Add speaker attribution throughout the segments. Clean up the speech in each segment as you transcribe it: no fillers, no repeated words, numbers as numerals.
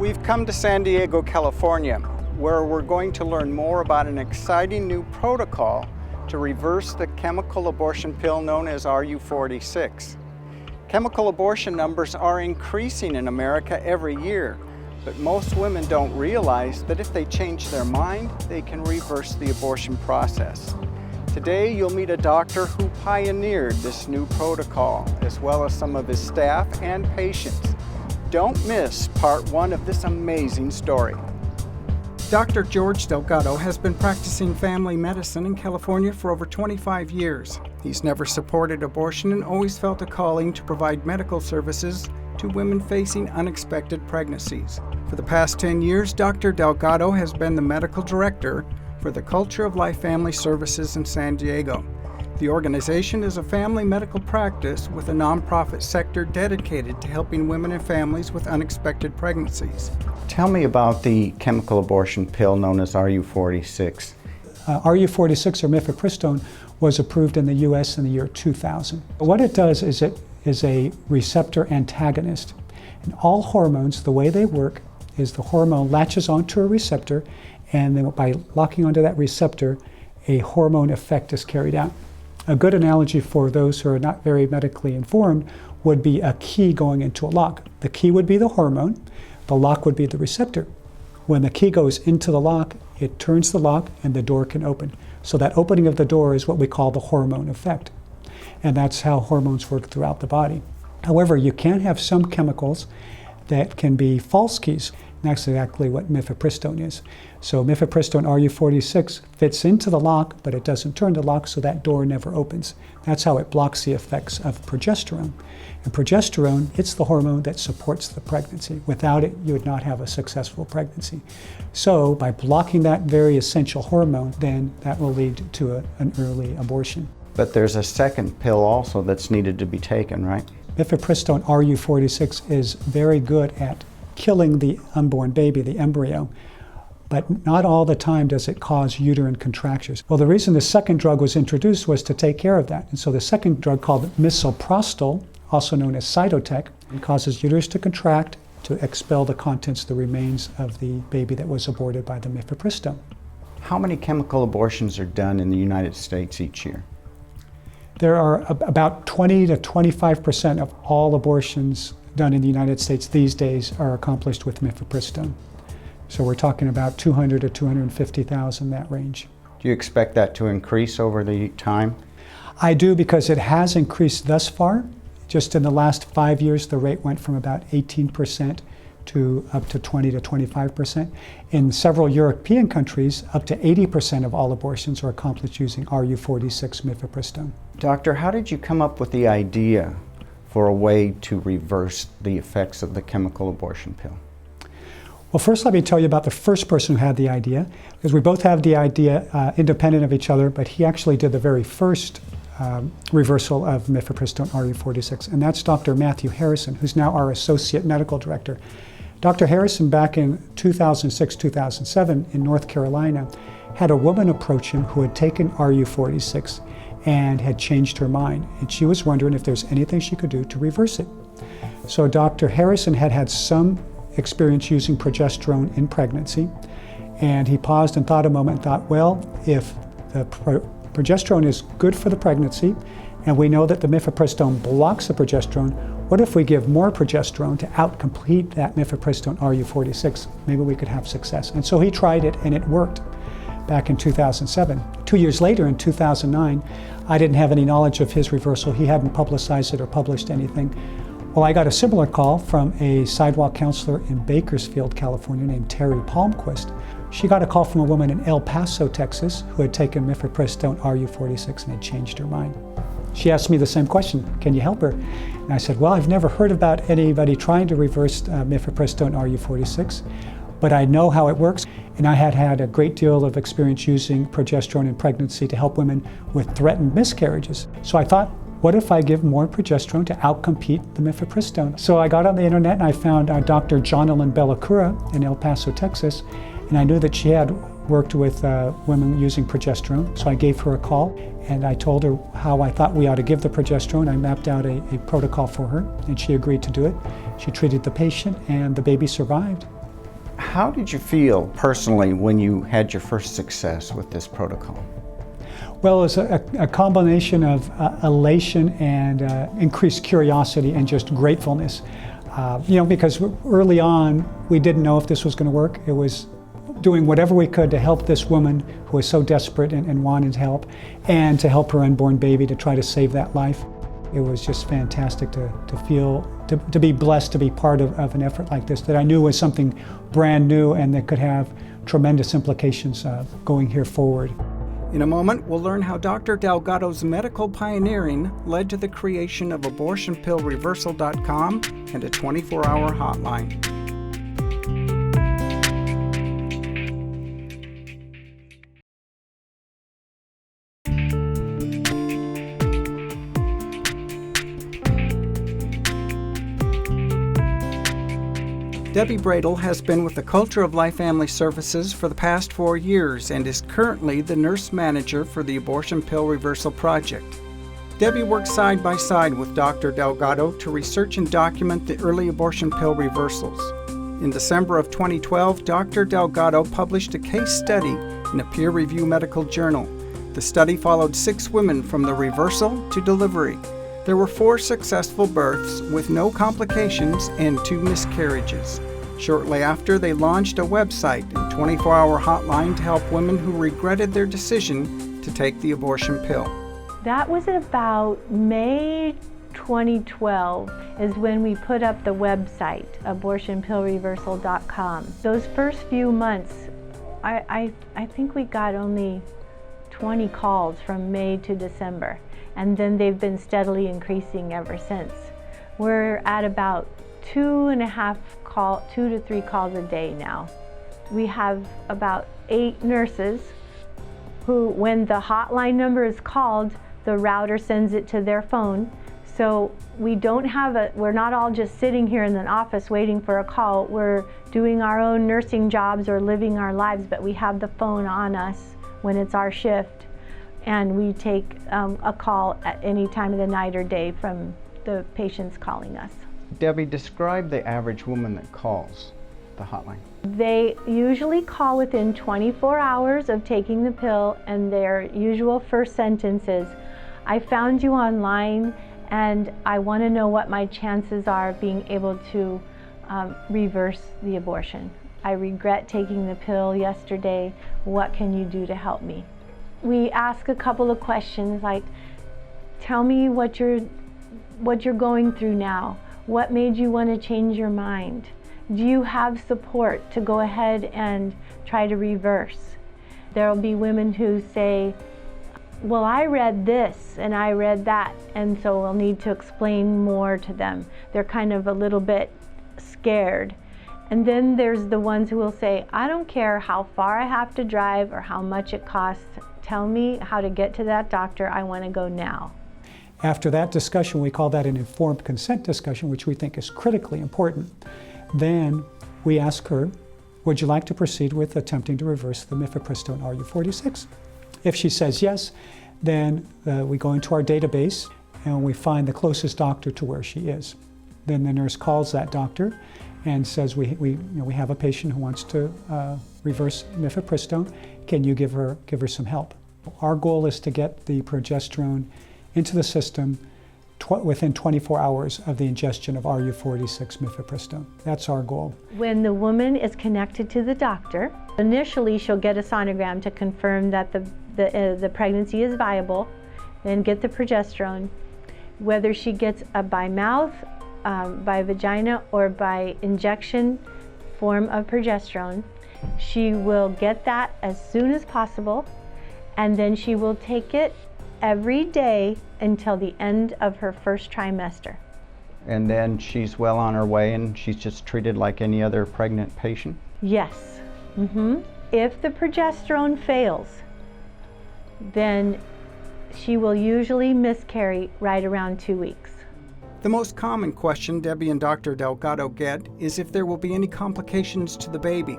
Speaker 1: We've come to San Diego, California, where we're going to learn more about an exciting new protocol to reverse the chemical abortion pill known as RU46. Chemical abortion numbers are increasing in America every year, but most women don't realize that if they change their mind, they can reverse the abortion process. Today, you'll meet a doctor who pioneered this new protocol, as well as some of his staff and patients. Don't miss part one of this amazing story. Dr. George Delgado has been practicing family medicine in California for over 25 years. He's never supported abortion and always felt a calling to provide medical services to women facing unexpected pregnancies. For the past 10 years, Dr. Delgado has been the medical director for the Culture of Life Family Services in San Diego. The organization is a family medical practice with a nonprofit sector dedicated to helping women and families with unexpected pregnancies. Tell me about the chemical abortion pill known as RU46.
Speaker 2: RU46, or mifepristone, was approved in the U.S. in the year 2000. What it does is it is a receptor antagonist. And all hormones, the way they work is the hormone latches onto a receptor, and then by locking onto that receptor, a hormone effect is carried out. A good analogy for those who are not very medically informed would be a key going into a lock. The key would be the hormone, the lock would be the receptor. When the key goes into the lock, it turns the lock and the door can open. So that opening of the door is what we call the hormone effect. And that's how hormones work throughout the body. However, you can have some chemicals that can be false keys. And that's exactly what mifepristone is. So mifepristone RU46 fits into the lock, but it doesn't turn the lock, so that door never opens. That's how it blocks the effects of progesterone. And progesterone, it's the hormone that supports the pregnancy. Without it, you would not have a successful pregnancy. So by blocking that very essential hormone, then that will lead to an early abortion.
Speaker 1: But there's a second pill also that's needed to be taken, right?
Speaker 2: Mifepristone RU46 is very good at killing the unborn baby, the embryo, but not all the time does it cause uterine contractures. Well, the reason the second drug was introduced was to take care of that. And so the second drug, called misoprostol, also known as cytotec, causes uterus to contract to expel the contents, the remains of the baby that was aborted by the mifepristone.
Speaker 1: How many chemical abortions are done in the United States each year?
Speaker 2: There are about 20 to 25% of all abortions done in the United States these days are accomplished with mifepristone. So we're talking about 200 to 250,000, that range.
Speaker 1: Do you expect that to increase over the time?
Speaker 2: I do, because it has increased thus far. Just in the last 5 years, the rate went from about 18% to up to 20 to 25%. In several European countries, up to 80% of all abortions are accomplished using RU46 mifepristone.
Speaker 1: Doctor, how did you come up with the idea for a way to reverse the effects of the chemical abortion pill?
Speaker 2: Well, first let me tell you about the first person who had the idea, because we both have the idea independent of each other, but he actually did the very first reversal of mifepristone RU46, and that's Dr. Matthew Harrison, who's now our Associate Medical Director. Dr. Harrison, back in 2006-2007 in North Carolina, had a woman approach him who had taken RU46 and had changed her mind, and she was wondering if there's anything she could do to reverse it. So Dr. Harrison had had some experience using progesterone in pregnancy, and he paused and thought a moment and thought, well, if the progesterone is good for the pregnancy, and we know that the mifepristone blocks the progesterone, what if we give more progesterone to outcompete that mifepristone RU46? Maybe we could have success. And so he tried it, and it worked back in 2007. 2 years later, in 2009, I didn't have any knowledge of his reversal. He hadn't publicized it or published anything. Well, I got a similar call from a sidewalk counselor in Bakersfield, California, named Terry Palmquist. She got a call from a woman in El Paso, Texas, who had taken mifepristone RU46 and had changed her mind. She asked me the same question, can you help her? And I said, well, I've never heard about anybody trying to reverse mifepristone RU46, but I know how it works, and I had had a great deal of experience using progesterone in pregnancy to help women with threatened miscarriages. So I thought, what if I give more progesterone to outcompete the mifepristone? So I got on the internet and I found Dr. Jonalyn Bellacura in El Paso, Texas, and I knew that she had worked with women using progesterone. So I gave her a call and I told her how I thought we ought to give the progesterone. I mapped out a protocol for her and she agreed to do it. She treated the patient and the baby survived.
Speaker 1: How did you feel personally when you had your first success with this protocol?
Speaker 2: Well, it was a combination of elation and increased curiosity and just gratefulness. Because early on, we didn't know if this was going to work. It was doing whatever we could to help this woman who was so desperate and wanted help, and to help her unborn baby, to try to save that life. It was just fantastic to feel, to be blessed to be part of an effort like this that I knew was something brand new and that could have tremendous implications going here forward.
Speaker 1: In a moment, we'll learn how Dr. Delgado's medical pioneering led to the creation of abortionpillreversal.com and a 24-hour hotline. Debbie Bradle has been with the Culture of Life Family Services for the past 4 years and is currently the nurse manager for the Abortion Pill Reversal Project. Debbie works side by side with Dr. Delgado to research and document the early abortion pill reversals. In December of 2012, Dr. Delgado published a case study in a peer-reviewed medical journal. The study followed 6 women from the reversal to delivery. There were 4 successful births with no complications and 2 miscarriages. Shortly after, they launched a website and 24-hour hotline to help women who regretted their decision to take the abortion pill.
Speaker 3: That was about May 2012 is when we put up the website, abortionpillreversal.com. Those first few months, I think we got only 20 calls from May to December. And then they've been steadily increasing ever since. We're at about 2 to 3 calls a day now. We have about 8 nurses who, when the hotline number is called, the router sends it to their phone. So we're not all just sitting here in an office waiting for a call. We're doing our own nursing jobs or living our lives, but we have the phone on us when it's our shift. And we take a call at any time of the night or day from the patients calling us.
Speaker 1: Debbie, describe the average woman that calls the hotline.
Speaker 3: They usually call within 24 hours of taking the pill, and their usual first sentence is, "I found you online and I want to know what my chances are of being able to reverse the abortion. I regret taking the pill yesterday. What can you do to help me?" We ask a couple of questions like, tell me what you're going through now. What made you want to change your mind? Do you have support to go ahead and try to reverse? There'll be women who say, well, I read this and I read that, and so we'll need to explain more to them. They're kind of a little bit scared. And then there's the ones who will say, I don't care how far I have to drive or how much it costs. Tell me how to get to that doctor. I want to go now.
Speaker 2: After that discussion, we call that an informed consent discussion, which we think is critically important. Then we ask her, would you like to proceed with attempting to reverse the mifepristone RU46? If she says yes, then we go into our database and we find the closest doctor to where she is. Then the nurse calls that doctor and says, we have a patient who wants to reverse mifepristone. Can you give her some help? Our goal is to get the progesterone into the system within 24 hours of the ingestion of RU46 mifepristone. That's our goal.
Speaker 3: When the woman is connected to the doctor, initially she'll get a sonogram to confirm that the pregnancy is viable, then get the progesterone. Whether she gets a by mouth, by vagina, or by injection form of progesterone, she will get that as soon as possible, and then she will take it every day until the end of her first trimester.
Speaker 1: And then she's well on her way and she's just treated like any other pregnant patient?
Speaker 3: Yes. If the progesterone fails, then she will usually miscarry right around 2 weeks.
Speaker 1: The most common question Debbie and Dr. Delgado get is if there will be any complications to the baby.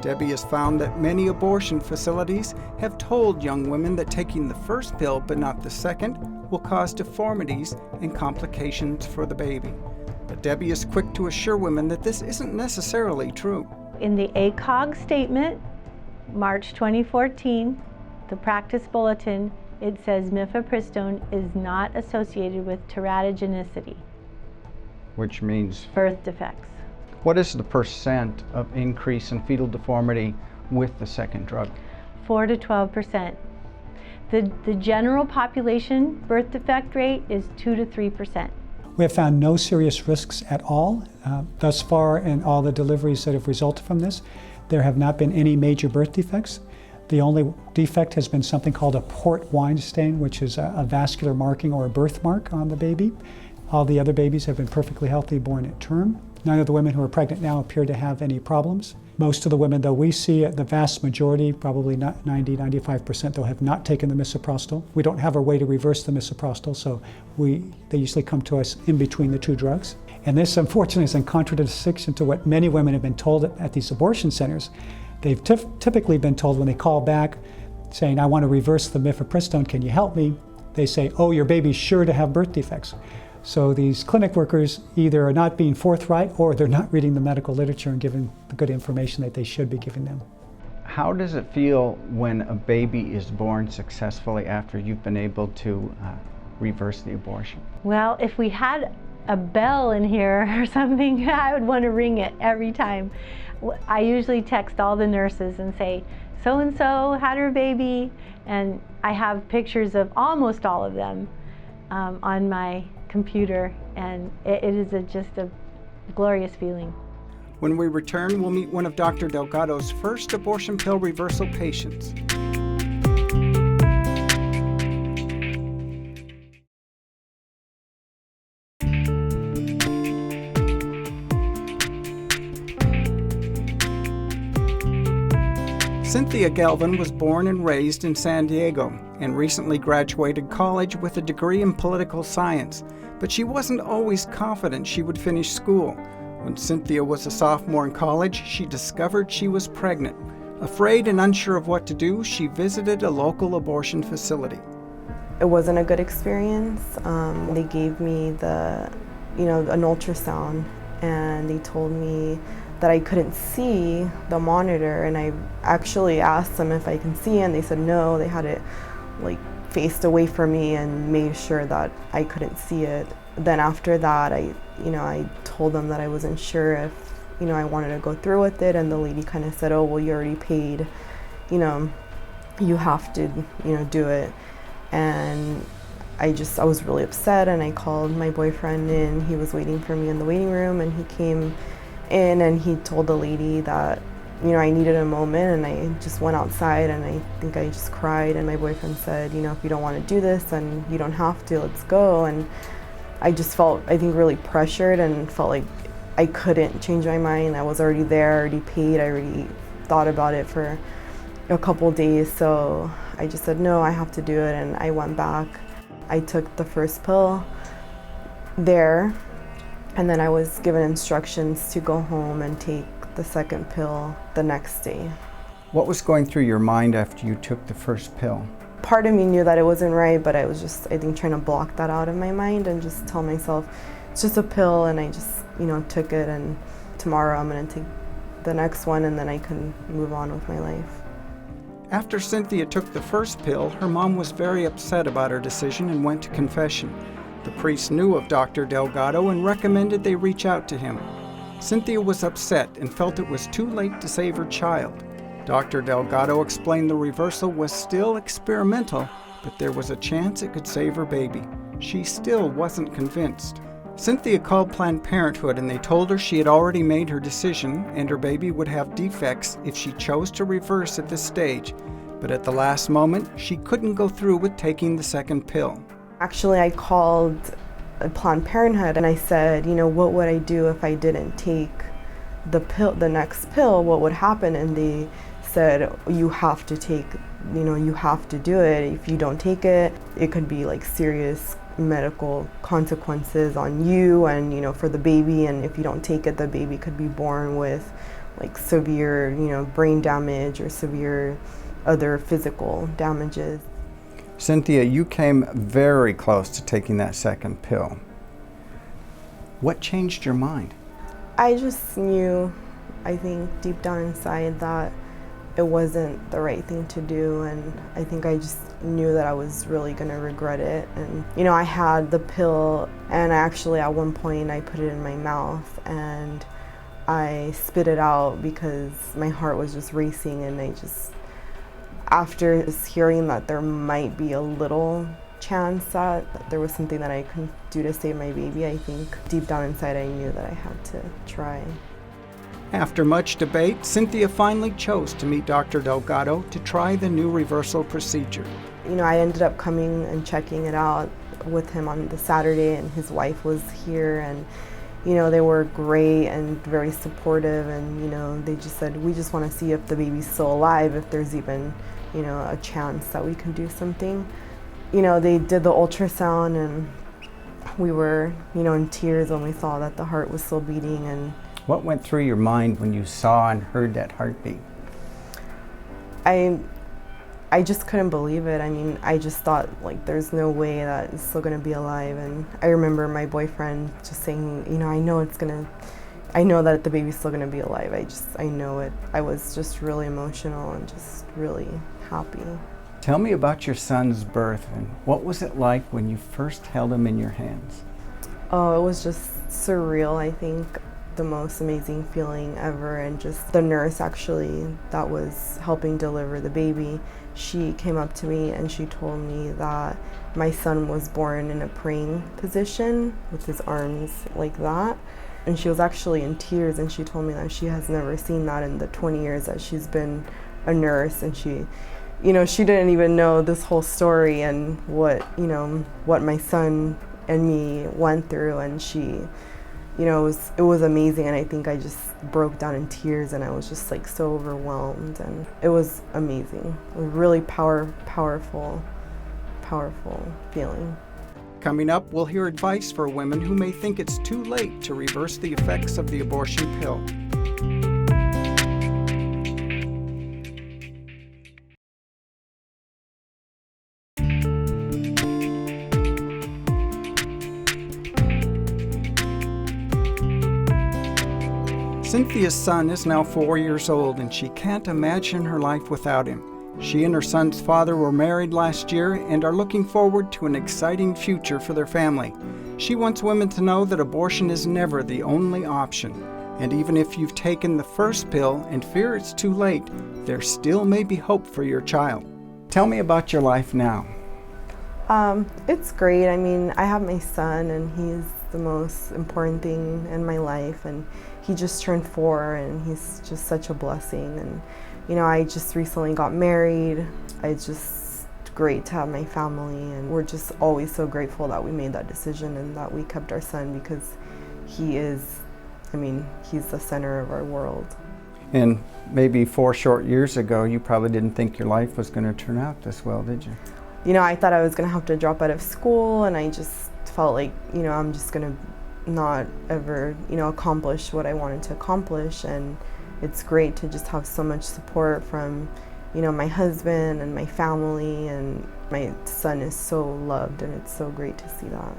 Speaker 1: Debbie has found that many abortion facilities have told young women that taking the first pill but not the second will cause deformities and complications for the baby. But Debbie is quick to assure women that this isn't necessarily true.
Speaker 3: In the ACOG statement, March 2014, the practice bulletin, it says mifepristone is not associated with teratogenicity,
Speaker 1: Which means,
Speaker 3: birth defects.
Speaker 1: what is the percent of increase in fetal deformity with the second drug?
Speaker 3: 4 to 12%. The general population birth defect rate is 2 to 3%.
Speaker 2: We have found no serious risks at all. Thus far in all the deliveries that have resulted from this, there have not been any major birth defects. The only defect has been something called a port wine stain, which is a vascular marking or a birthmark on the baby. All the other babies have been perfectly healthy, born at term. None of the women who are pregnant now appear to have any problems. Most of the women, though, we see the vast majority, probably not 90–95%, though, have not taken the misoprostol. We don't have a way to reverse the misoprostol, so they usually come to us in between the two drugs. And this, unfortunately, is in contradiction to what many women have been told at these abortion centers. They've typically been told when they call back saying, I want to reverse the mifepristone, can you help me? They say, oh, your baby's sure to have birth defects. So these clinic workers either are not being forthright or they're not reading the medical literature and giving the good information that they should be giving them.
Speaker 1: How does it feel when a baby is born successfully after you've been able to reverse the abortion?
Speaker 3: Well, if we had a bell in here or something, I would want to ring it every time. I usually text all the nurses and say, so-and-so had her baby, and I have pictures of almost all of them on my computer, and it is just a glorious feeling.
Speaker 1: When we return, we'll meet one of Dr. Delgado's first abortion pill reversal patients. Cynthia Galvin was born and raised in San Diego and recently graduated college with a degree in political science, but she wasn't always confident she would finish school. When Cynthia was a sophomore in college, she discovered she was pregnant. Afraid and unsure of what to do, she visited a local abortion facility.
Speaker 4: It wasn't a good experience. They gave me an ultrasound, and they told me that I couldn't see the monitor, and I actually asked them if I can see, and they said no. They had it faced away from me and made sure that I couldn't see it. Then after that, I told them that I wasn't sure if I wanted to go through with it, and the lady kind of said, oh, well, you already paid, you have to do it. And I was really upset, and I called my boyfriend in. He was waiting for me in the waiting room, and he came in and he told the lady that I needed a moment, and I just went outside, and I think I just cried, and my boyfriend said, if you don't want to do this, then you don't have to, let's go. And I just felt, I think, really pressured and felt like I couldn't change my mind. I was already there, already paid, I already thought about it for a couple days, so I just said, no, I have to do it, and I went back. I took the first pill there, and then I was given instructions to go home and take the second pill the next day.
Speaker 1: What was going through your mind after you took the first pill?
Speaker 4: Part of me knew that it wasn't right, but I was just, I think, trying to block that out of my mind and just tell myself, it's just a pill, and I just, took it, and tomorrow I'm going to take the next one, and then I can move on with my life.
Speaker 1: After Cynthia took the first pill, her mom was very upset about her decision and went to confession. The priest knew of Dr. Delgado and recommended they reach out to him. Cynthia was upset and felt it was too late to save her child. Dr. Delgado explained the reversal was still experimental, but there was a chance it could save her baby. She still wasn't convinced. Cynthia called Planned Parenthood, and they told her she had already made her decision and her baby would have defects if she chose to reverse at this stage. But at the last moment, she couldn't go through with taking the second pill.
Speaker 4: Actually, I called Planned Parenthood and I said, what would I do if I didn't take the next pill? What would happen? And they said, you have to take, you have to do it. If you don't take it, it could be serious medical consequences on you and, for the baby. And if you don't take it, the baby could be born with severe, brain damage or severe other physical damages.
Speaker 1: Cynthia, you came very close to taking that second pill. What changed your mind?
Speaker 4: I just knew I think deep down inside that it wasn't the right thing to do, and I think I just knew that I was really gonna regret it. And you know, I had the pill, and actually at one point I put it in my mouth and I spit it out because my heart was just racing, and after hearing that there might be a little chance that there was something that I could do to save my baby, I think deep down inside I knew that I had to try.
Speaker 1: After much debate, Cynthia finally chose to meet Dr. Delgado to try the new reversal procedure.
Speaker 4: You know, I ended up coming and checking it out with him on the Saturday, and his wife was here, and you know, they were great and very supportive, and you know, they just said, we just want to see if the baby's still alive, if there's even, you know, a chance that we can do something. You know, they did the ultrasound, and we were, you know, in tears when we saw that the heart was still beating. And
Speaker 1: what went through your mind when you saw and heard that heartbeat?
Speaker 4: I just couldn't believe it. I mean, I just thought, like, there's no way that it's still gonna be alive. And I remember my boyfriend just saying, you know, I know that the baby's still gonna be alive. I know it. I was just really emotional and just really happy.
Speaker 1: Tell me about your son's birth, and what was it like when you first held him in your hands?
Speaker 4: Oh, it was just surreal, I think. The most amazing feeling ever. And just the nurse actually that was helping deliver the baby, she came up to me and she told me that my son was born in a praying position with his arms like that. And she was actually in tears, and she told me that she has never seen that in the 20 years that she's been a nurse. And she, you know, she didn't even know this whole story and what, you know, what my son and me went through. And she, you know, it was amazing, and I think I just broke down in tears, and I was just like so overwhelmed, and it was amazing. It was really powerful feeling.
Speaker 1: Coming up, we'll hear advice for women who may think it's too late to reverse the effects of the abortion pill. Cynthia's son is now 4 years old, and she can't imagine her life without him. She and her son's father were married last year and are looking forward to an exciting future for their family. She wants women to know that abortion is never the only option. And even if you've taken the first pill and fear it's too late, there still may be hope for your child. Tell me about your life now.
Speaker 4: It's great. I mean, I have my son, and he's the most important thing in my life, and he just turned 4, and he's just such a blessing. And you know, I just recently got married. It's just great to have my family, and we're just always so grateful that we made that decision and that we kept our son, because he is, I mean, he's the center of our world.
Speaker 1: And maybe 4 short years ago, you probably didn't think your life was going to turn out this well, did you?
Speaker 4: You know, I thought I was going to have to drop out of school, and I just felt like, you know, I'm just going to not ever, you know, accomplish what I wanted to accomplish. And it's great to just have so much support from, you know, my husband and my family, and my son is so loved, and it's so great to see that.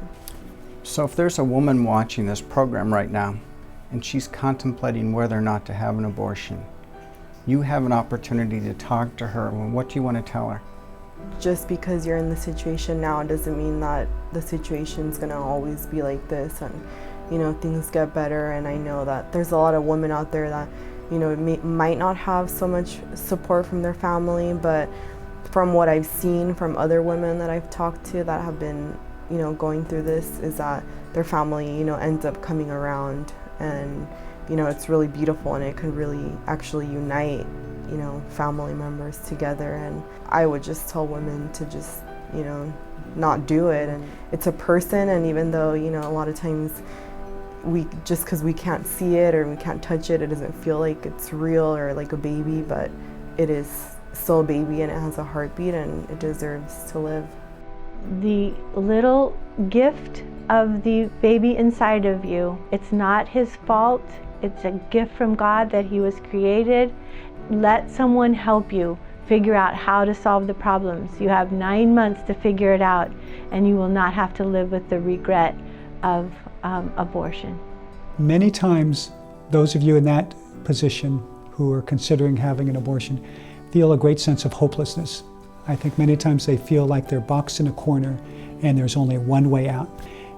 Speaker 1: So if there's a woman watching this program right now, and she's contemplating whether or not to have an abortion, you have an opportunity to talk to her. Well, what do you want to tell her?
Speaker 4: Just because you're in the situation now doesn't mean that the situation's gonna always be like this, and you know, things get better. And I know that there's a lot of women out there that, you know, might not have so much support from their family, but from what I've seen from other women that I've talked to that have been, you know, going through this, is that their family, you know, ends up coming around, and you know, it's really beautiful, and it can really actually unite, you know, family members together. And I would just tell women to just, you know, not do it. And it's a person, and even though, you know, a lot of times just because we can't see it or we can't touch it, it doesn't feel like it's real or like a baby, but it is still a baby, and it has a heartbeat, and it deserves to live.
Speaker 3: The little gift of the baby inside of you, it's not his fault. It's a gift from God that he was created. Let someone help you figure out how to solve the problems. You have 9 months to figure it out, and you will not have to live with the regret of abortion.
Speaker 2: Many times those of you in that position who are considering having an abortion feel a great sense of hopelessness. I think many times they feel like they're boxed in a corner and there's only one way out.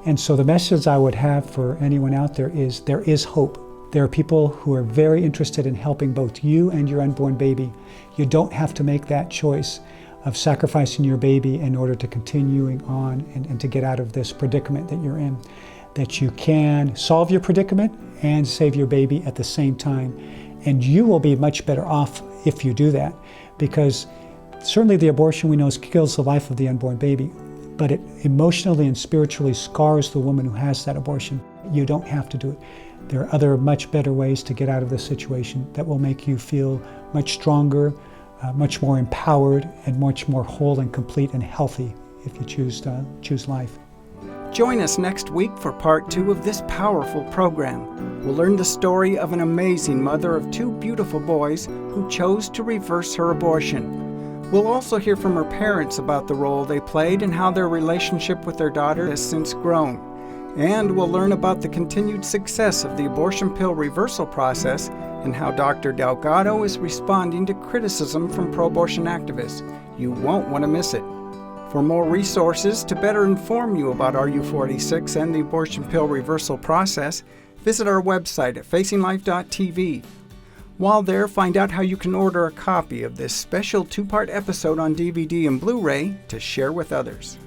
Speaker 2: And so the message I would have for anyone out there is hope. There are people who are very interested in helping both you and your unborn baby. You don't have to make that choice of sacrificing your baby in order to continuing on and to get out of this predicament that you're in. That you can solve your predicament and save your baby at the same time. And you will be much better off if you do that, because certainly the abortion we know kills the life of the unborn baby, but it emotionally and spiritually scars the woman who has that abortion. You don't have to do it. There are other much better ways to get out of this situation that will make you feel much stronger, much more empowered, and much more whole and complete and healthy if you choose life.
Speaker 1: Join us next week for part 2 of this powerful program. We'll learn the story of an amazing mother of 2 beautiful boys who chose to reverse her abortion. We'll also hear from her parents about the role they played and how their relationship with their daughter has since grown. And we'll learn about the continued success of the abortion pill reversal process and how Dr. Delgado is responding to criticism from pro-abortion activists. You won't want to miss it. For more resources to better inform you about RU46 and the abortion pill reversal process, visit our website at facinglife.tv. While there, find out how you can order a copy of this special 2-part episode on DVD and Blu-ray to share with others.